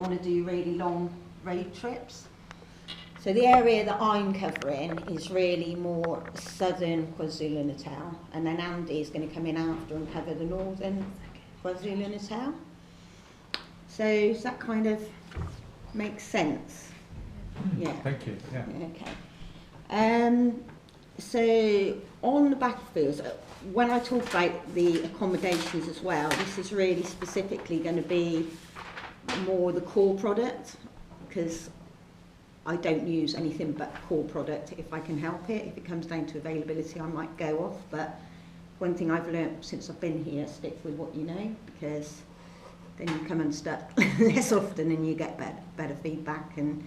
want to do really long road trips. So the area that I'm covering is really more southern KwaZulu-Natal, and then Andy is going to come in after and cover the northern KwaZulu-Natal. So does that kind of make sense? Yeah. Thank you. Yeah. Okay. So on the battlefields, when I talk about the accommodations as well, this is really specifically going to be more the core product, because I don't use anything but core product if I can help it. If it comes down to availability, I might go off, but one thing I've learnt since I've been here, stick with what you know, because then you come unstuck less often and you get better feedback. And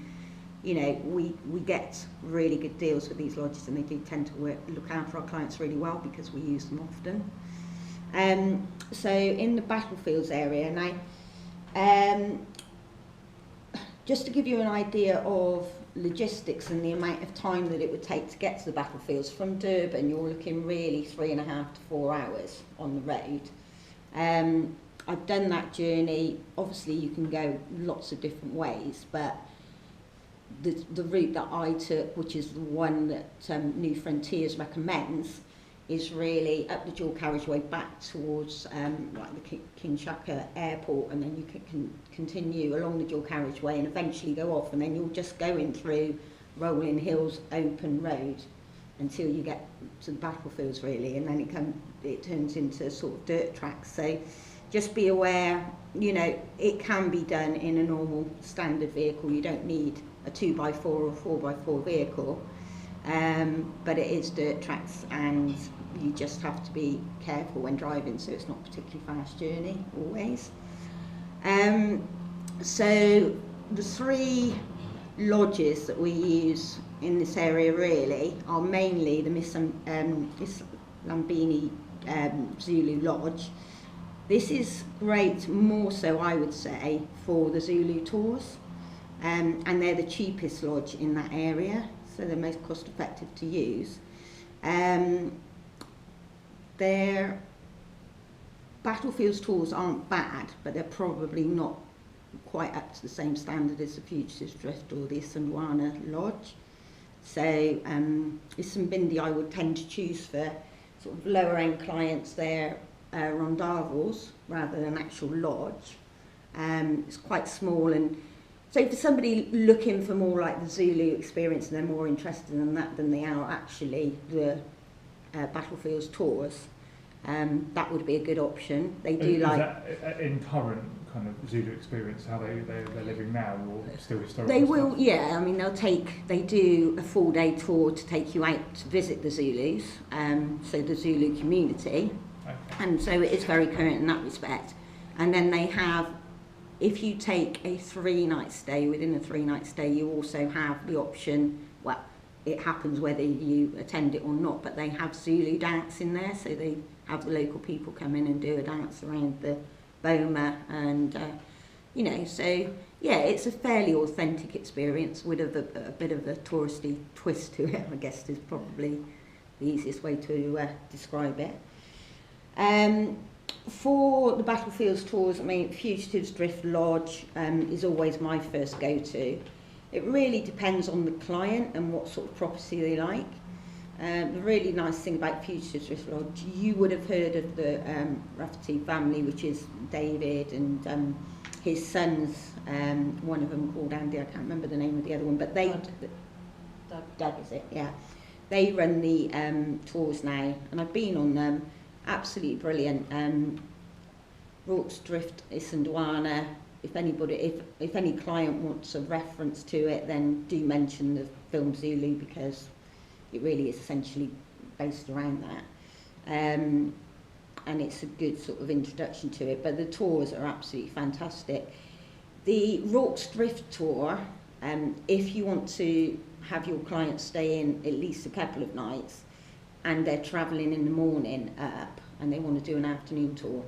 you know, we get really good deals with these lodges, and they do tend to look after our clients really well because we use them often. So in the battlefields area now, just to give you an idea of logistics and the amount of time that it would take to get to the battlefields, from Durban you're looking really 3.5 to 4 hours on the road. I've done that journey. Obviously you can go lots of different ways, but the route that I took, which is the one that New Frontiers recommends, is really up the dual carriageway back towards like the King Shaka airport, and then you can continue along the dual carriageway and eventually go off, and then you're just going through rolling hills, open road until you get to the battlefields really, and then it turns into sort of dirt tracks. So just be aware, you know, it can be done in a normal standard vehicle. You don't need a 2x4 or 4x4 vehicle, but it is dirt tracks, and you just have to be careful when driving, so it's not a particularly fast journey always. So the 3 lodges that we use in this area really are mainly the Lambini Zulu Lodge. This is great, more so I would say, for the Zulu tours, and they're the cheapest lodge in that area, so they're most cost effective to use. Their battlefields tours aren't bad, but they're probably not quite up to the same standard as the Fugitives Drift or the Isandwana Lodge. So Isimbindi I would tend to choose for sort of lower end clients. They're rondavels rather than actual lodge. It's quite small, and so for somebody looking for more like the Zulu experience, and they're more interested in that than they are actually the battlefields tours, that would be a good option. They do is like that in current kind of Zulu experience, how they're living now, or still historical? They will, yeah. I mean, they do a full day tour to take you out to visit the Zulus, so the Zulu community, okay. And so it is very current in that respect. And then they have, if you take a 3-night stay, within a 3-night stay, you also have the option, well, it happens whether you attend it or not, but they have Zulu dance in there, so they have the local people come in and do a dance around the boma, and you know, so yeah, it's a fairly authentic experience with a bit of a touristy twist to it, I guess is probably the easiest way to describe it. For the battlefields tours, I mean, Fugitives Drift Lodge is always my first go-to. It really depends on the client and what sort of property they like. The really nice thing about Fugitives Drift Lodge, you would have heard of the Rafferty family, which is David and his sons, one of them called Andy, I can't remember the name of the other one, but they... Doug is it, yeah. They run the tours now, and I've been on them. Absolutely brilliant. Rorke's Drift, Isandwana. If any client wants a reference to it, then do mention the film Zulu, because it really is essentially based around that. And it's a good sort of introduction to it, but the tours are absolutely fantastic. The Rorke's Drift tour, if you want to have your clients stay in at least a couple of nights, and they're travelling in the morning up and they want to do an afternoon tour,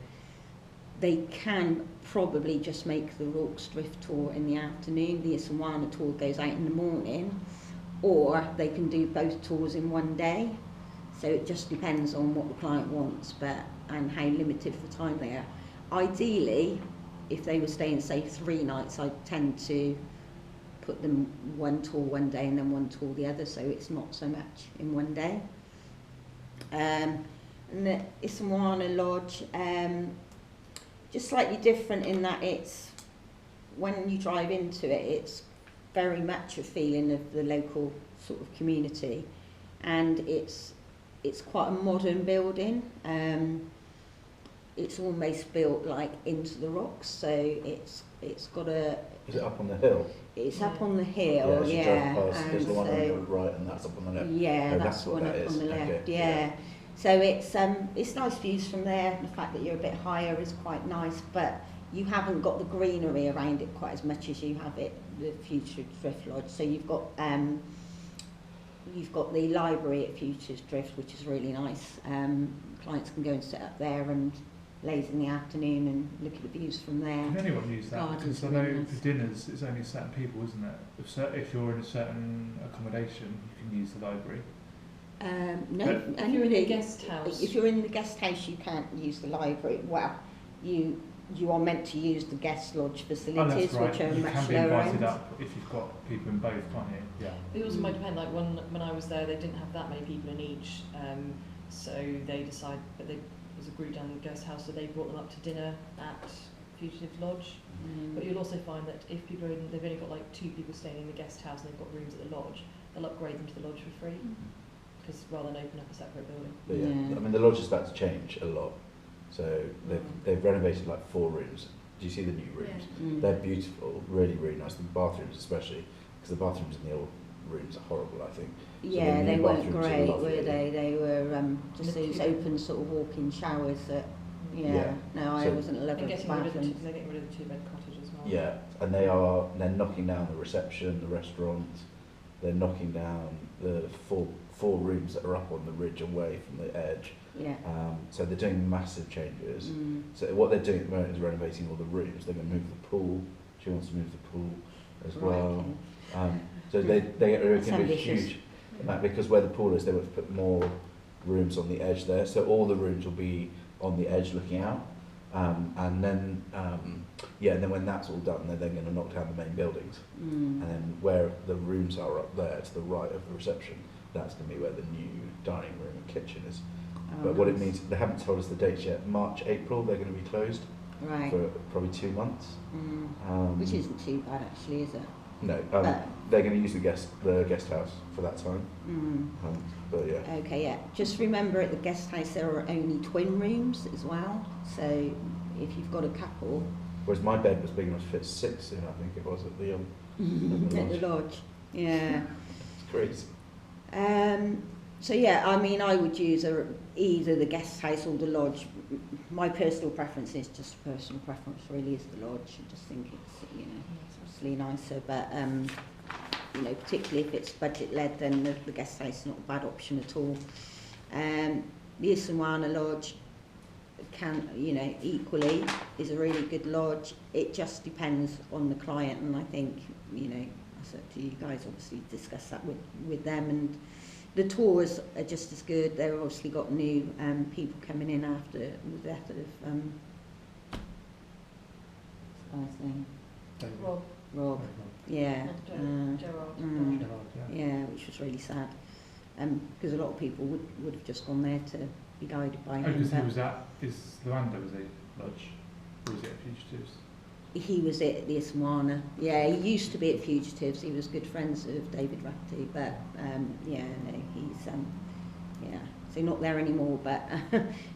they can probably just make the Rorke's Drift tour in the afternoon. The Isandwana tour goes out in the morning, or they can do both tours in one day. So it just depends on what the client wants, and how limited for time they are. Ideally, if they were staying, say, 3 nights, I tend to put them one tour one day and then one tour the other, so it's not so much in one day. And the Issawana Lodge, just slightly different in that it's, when you drive into it, it's very much a feeling of the local sort of community, and it's quite a modern building. It's almost built like into the rocks, so it's got a... Is it up on the hill? It's up on the hill, yeah. There's the one on the right and that's up on the left. Yeah, Oh, that's the one up on the left, okay. yeah. So it's nice views from there. The fact that you're a bit higher is quite nice, but you haven't got the greenery around it quite as much as you have at the Future Drift Lodge. So you've got the library at Futures Drift, which is really nice. Clients can go and sit up there and laze in the afternoon and look at the views from there. Can anyone use that? Gardens Because I know really nice. for dinners, it's only certain people, isn't it? If you're in a certain accommodation, you can use the library. No, But if you're in a guest house. If you're in the guest house, you can't use the library. Well, you are meant to use the guest lodge facilities, that's right. which are You much can be lower invited end. up if you've got people in both, can't you? Yeah. It also might depend, like when I was there, they didn't have that many people in each, so they decided, but there was a group down in the guest house, so they brought them up to dinner at Fugitive Lodge. But you'll also find that if people are in, they've only got like 2 people staying in the guest house and they've got rooms at the lodge, they'll upgrade them to the lodge for free, because rather than open up a separate building. But yeah, Yeah. I mean the lodge is about to change a lot. So they've renovated like 4 rooms. Do you see the new rooms? Mm. They're beautiful, really, really nice. The bathrooms especially, because the bathrooms in the old rooms are horrible, I think. Yeah, the they new weren't bathrooms are great, lovely. were they? They were just those Literally. open sort of walk-in showers that, yeah. Yeah. No, I So- wasn't a lover And of getting rid of bathrooms. they're getting rid of the 2-bed cottage as well. Yeah, and they're knocking down the reception, the restaurant. They're knocking down the four rooms that are up on the ridge away from the edge. Yeah. So they're doing massive changes. Mm. So what they're doing at the moment is renovating all the rooms. They're going to move the pool. She wants to move the pool as well. So they're going That's to be ambitious. huge. Because where the pool is, they want to put more rooms on the edge there. So all the rooms will be on the edge looking out. And then when that's all done, they're then going to knock down the main buildings. Mm. And then where the rooms are up there to the right of the reception, that's going to be where the new dining room and kitchen is. Oh, But what it nice. means, they haven't told us the dates yet. March, April, they're going to be closed Right. for probably 2 months. Mm. Which isn't too bad actually, is it? No, But- they're going to use the guest house for that time. Mm. But yeah, Okay, yeah. Just remember at the guest house there are only twin rooms as well. So if you've got a couple whereas my bed was big enough to fit 6 in, I think it was at the at the lodge, yeah. It's crazy. So yeah, I mean, I would use either the guest house or the lodge. My personal preference is just personal preference. Really, is the lodge. I just think it's it's obviously nicer, but particularly if it's budget led, then the guest house is not a bad option at all. The Issawana Lodge equally is a really good lodge. It just depends on the client, and I think I said to you guys, obviously discuss that with them, and the tours are just as good. They've obviously got new people coming in after the death of what's his name? Rob. Yeah. Gerard. Yeah, which was really sad. Because a lot of people would have just gone there to be guided by him. Because he but was at Luanda, was he? Lodge? Or was it at Fugitives? he was at the Issawana. Yeah, he used to be at Fugitives. He was good friends of David Rafferty, but he's so not there anymore. But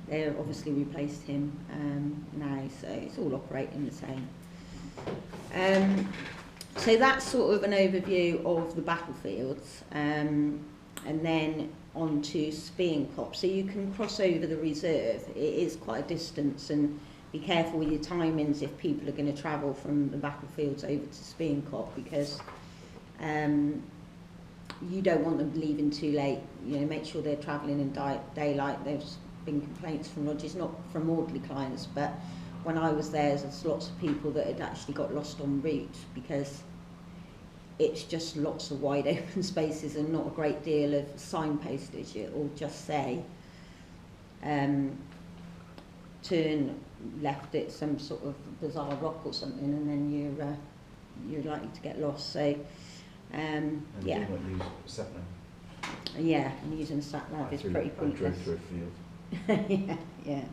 they've obviously replaced him now, so it's all operating the same. So that's sort of an overview of the battlefields, and then on to Speenkop. So you can cross over the reserve. It is quite a distance, and be careful with your timings if people are going to travel from the battlefields over to Speenkop, because you don't want them leaving too late. Make sure they're travelling in daylight. There's been complaints from lodges, not from orderly clients, but when I was there, there's lots of people that had actually got lost en route because it's just lots of wide open spaces and not a great deal of signpostage. It will just say turn left it some sort of bizarre rock or something, and then you're likely to get lost. So And yeah, do not use sat nav. yeah, and using sat nav is pretty I drove pointless. through a field. Yeah.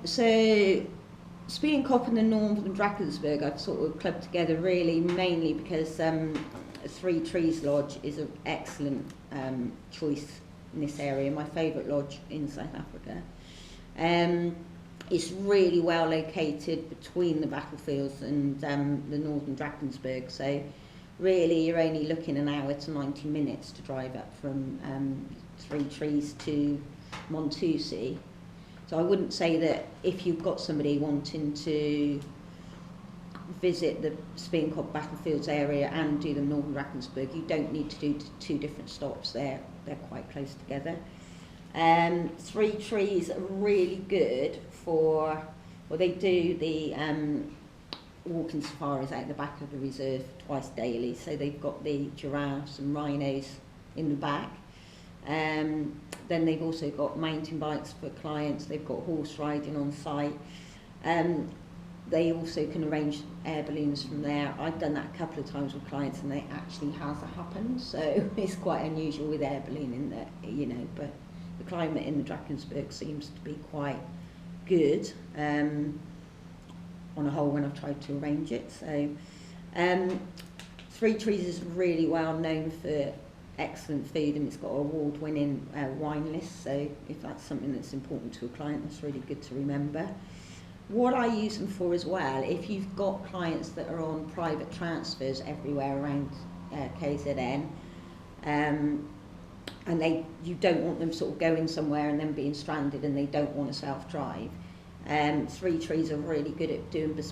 So Speenkop and the Northern Drakensberg I've sort of clubbed together really mainly because Three Trees Lodge is an excellent choice in this area, my favourite lodge in South Africa. It's really well located between the battlefields and the Northern Drakensberg, so really you're only looking an hour to 90 minutes to drive up from Three Trees to Montusi. So I wouldn't say that if you've got somebody wanting to visit the Speenkop battlefields area and do the Northern Drakensberg, you don't need to do two different stops. They're quite close together. Three Trees are really good for, well, they do the walking safaris out the back of the reserve twice daily, so they've got the giraffes and rhinos in the back. Then they've also got mountain bikes for clients, they've got horse riding on site. They also can arrange air balloons from there. I've done that a couple of times with clients and it actually has happened, so it's quite unusual with air ballooning that, you know, but the climate in the Drakensberg seems to be quite good on a whole when I've tried to arrange it. So Three Trees is really well known for excellent food, and it's got an award-winning wine list, so if that's something that's important to a client, that's really good to remember. What I use them for as well, if you've got clients that are on private transfers everywhere around KZN, and you don't want them sort of going somewhere and then being stranded and they don't want to self-drive, Three Trees are really good at doing bespoke